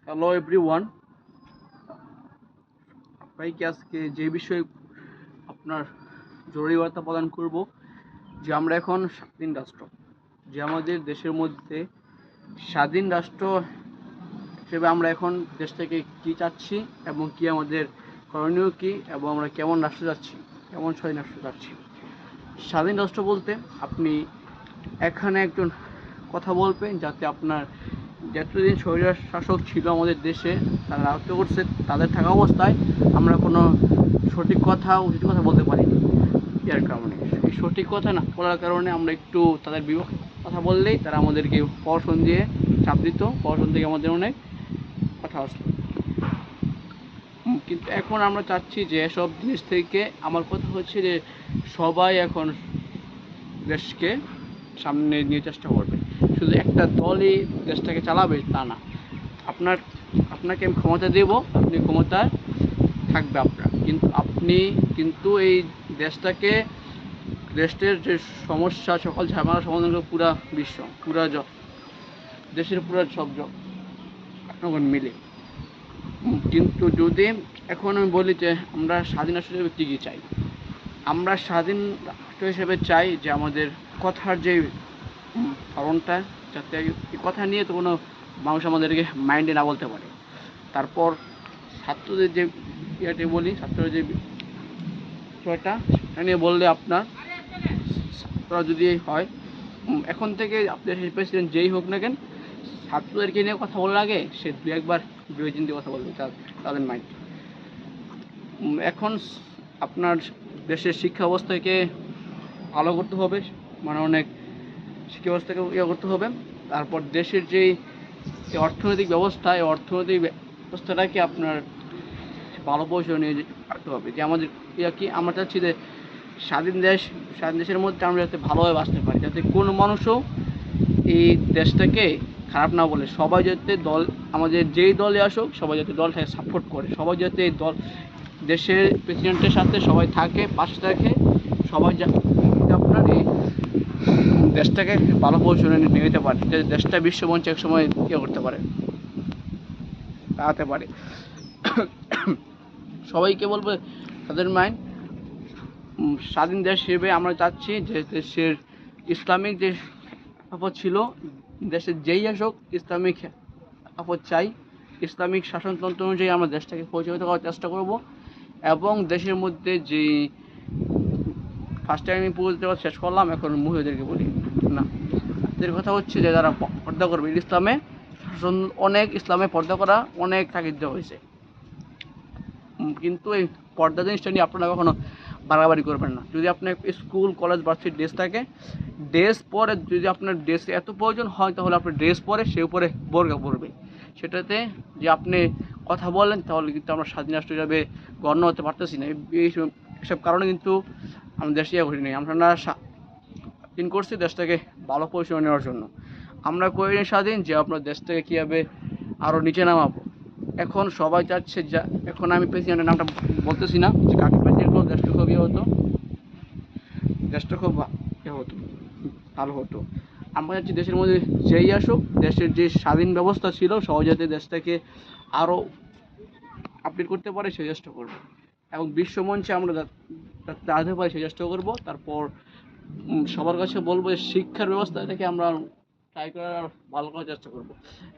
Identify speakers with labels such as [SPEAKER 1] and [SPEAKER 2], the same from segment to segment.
[SPEAKER 1] Hello everyone, সবাইকে আজকে যে বিষয়ে আপনার জরুরি বার্তা প্রদান করব যে আমরা এখন স্বাধীন রাষ্ট্র, যে আমাদের দেশের মধ্যে স্বাধীন রাষ্ট্র হিসেবে আমরা এখন দেশ থেকে কী চাচ্ছি এবং কি আমাদের করণীয় কী এবং আমরা কেমন রাষ্ট্র চাচ্ছি, কেমন স্বাধীন রাষ্ট্র চাচ্ছি। স্বাধীন রাষ্ট্র বলতে আপনি এখানে একজন কথা বলবেন যাতে আপনার যতদিন স্বৈর শাসক ছিল আমাদের দেশে, তারা রাজত্ব করছে, তাদের থাকা অবস্থায় আমরা কোনো সঠিক কথা উচিত কথা বলতে পারিনি। এর কারণে এই সঠিক কথা না বলার কারণে আমরা একটু তাদের বিপক্ষে কথা বললেই তারা আমাদেরকে প্রহসন দিয়ে চাপ দিত, প্রহসন থেকে আমাদের অনেক কথা আসতো। কিন্তু এখন আমরা চাচ্ছি যে এসব জিনিস থেকে আমার কথা হচ্ছে যে সবাই এখন দেশকে সামনে নিয়ে চেষ্টা করবে। শুধু একটা দলই দেশটাকে চালাবে তা না, আপনাকে আমি ক্ষমতা দেব, আপনি ক্ষমতায় থাকবে আপনার, কিন্তু আপনি কিন্তু এই দেশটাকে, দেশের যে সমস্যা সকল ঝামেলা সমাধান করে পুরা বিশ্ব, পুরা দেশের পুরা সব জনগণ মিলে। কিন্তু যদি এখন আমি বলি যে আমরা স্বাধীন রাষ্ট্র হিসেবে কী কী চাই, আমরা স্বাধীন রাষ্ট্র হিসেবে চাই যে আমাদের কথার যে ধরনটা, যাতে এই কথা নিয়ে তো কোনো মানুষ আমাদেরকে মাইন্ডে না বলতে পারে। তারপর ছাত্রদের যে ইয়েটি বলি, ছাত্রদের যে বিষয়টা সেটা নিয়ে বললে আপনার ছাত্ররা যদি হয় এখন থেকে আপনার প্রেসিডেন্ট যেই হোক না কেন, ছাত্রদেরকে নিয়ে কথা বলার আগে সে দু একবার ভেবে চিন্তে কথা বলবে তাদের মাইন্ড। এখন আপনার দেশের শিক্ষা ব্যবস্থাকে ভালো করতে হবে, মানে অনেক শিক্ষা ব্যবস্থাকে ইয়ে করতে হবে। তারপর দেশের যেই অর্থনৈতিক ব্যবস্থা, এই অর্থনৈতিক ব্যবস্থাটাকে আপনার ভালো পজিশনে নিয়ে রাখতে হবে। যে আমাদের কি আমরা চাচ্ছি যে স্বাধীন দেশের মধ্যে আমরা যাতে ভালোভাবে বাঁচতে পারি, যাতে কোনো মানুষও এই দেশটাকে খারাপ না বলে, সবাই যাতে আমাদের যেই দলে আসুক সবাই যাতে দলটাকে সাপোর্ট করে, সবাই যাতে এই দেশের প্রেসিডেন্টের সাথে সবাই থাকে, পাশে থাকে, সবাই যাতে আপনার এই দেশটাকে ভালো পজিশনে নিয়ে যেতে পারে, যাতে দেশটা বিশ্বমঞ্চে এক সময় ইয়ে করতে পারে, দাঁড়াতে পারে। সবাইকে বলবো তাদের মাইন্ড স্বাধীন দেশ হিসেবে আমরা চাচ্ছি যে দেশের ইসলামিক যে খেলাফত ছিল, দেশের যেই আসুক ইসলামিক খেলাফত চাই, ইসলামিক শাসনতন্ত্র অনুযায়ী আমরা দেশটাকে পরিচালিত করার চেষ্টা করব। এবং দেশের মধ্যে যে ফার্স্ট টাইম আমি পুরো দেওয়া শেষ করলাম, এখন মহিলাদেরকে বলি না, এদের কথা হচ্ছে যে যারা পর্দা করবে, ইসলামে শাসন অনেক, ইসলামে পর্দা করা অনেক তাগিদ দেওয়া হয়েছে, কিন্তু এই পর্দা জিনিসটা নিয়ে আপনারা কখনো বাড়াবাড়ি করবেন না। যদি আপনার স্কুল কলেজ ভার্সিটি ড্রেস থাকে, ড্রেস পরে যদি আপনার ড্রেস এত প্রয়োজন হয় তাহলে আপনার ড্রেস পরে সে উপরে বোরকা পরবে, সেটাতে যে আপনি কথা বলেন তাহলে কিন্তু আমরা স্বাধীন রাষ্ট্র হিসাবে গণ্য হতে পারতেছি না। এইসব কারণে কিন্তু আমরা দেশে করি নাই, আমরা স্বাধীন করছি দেশটাকে ভালো পজিশনে নেওয়ার জন্য। আমরা করিনি স্বাধীন যে আপনার দেশটাকে কীভাবে আরও নিচে নামাবো। এখন সবাই চাচ্ছে, যা এখন আমি প্রেসিডেন্টের নামটা বলতেছি না, যে কাকে প্রেসিডেন্ট করলে দেশটা খুব ইয়ে হতো, দেশটা খুব ইয়ে হতো, ভালো হতো। আমরা চাচ্ছি দেশের মধ্যে যেই আসুক, দেশের যে স্বাধীন ব্যবস্থা ছিল সবাই যাতে দেশটাকে আরও আপডেট করতে পারে সেই চেষ্টা করবো, এবং বিশ্বমঞ্চে আমরা দাঁড়াতে পারি সেই চেষ্টা করবো। তারপর সবার কাছে বলবো যে শিক্ষার ব্যবস্থাটাকে আমরা ট্রাই করার ভালো করার চেষ্টা করবো,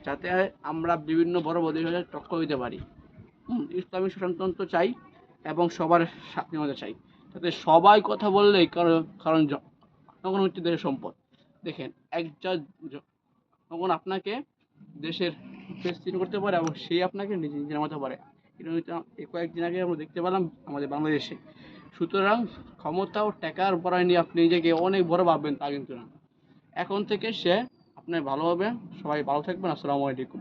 [SPEAKER 1] যাতে আমরা বিভিন্ন বড় বড় দেশের সাথে টক্কর দিতে পারি। ইসলামিক শাসনতন্ত্র চাই এবং সবার স্বাধীনতা চাই, যাতে সবাই কথা বললেই, কারণ জনগণ হচ্ছে দেশের সম্পদ। দেখেন জনগণ আপনাকে দেশের প্রেসিডেন্ট করতে পারে এবং সেই আপনাকে নিজে নিজে নামাতে পারে। এটা কয়েকদিন আগে আমরা দেখতে পেলাম আমাদের বাংলাদেশে। সুতরাং ক্ষমতা ও টাকার বড়াই নিয়ে আপনি নিজেকে অনেক বড় ভাববেন তা কিন্তু না। এখন থেকে সে আপনার ভালো হবে। সবাই ভালো থাকবেন। আসসালামু আলাইকুম।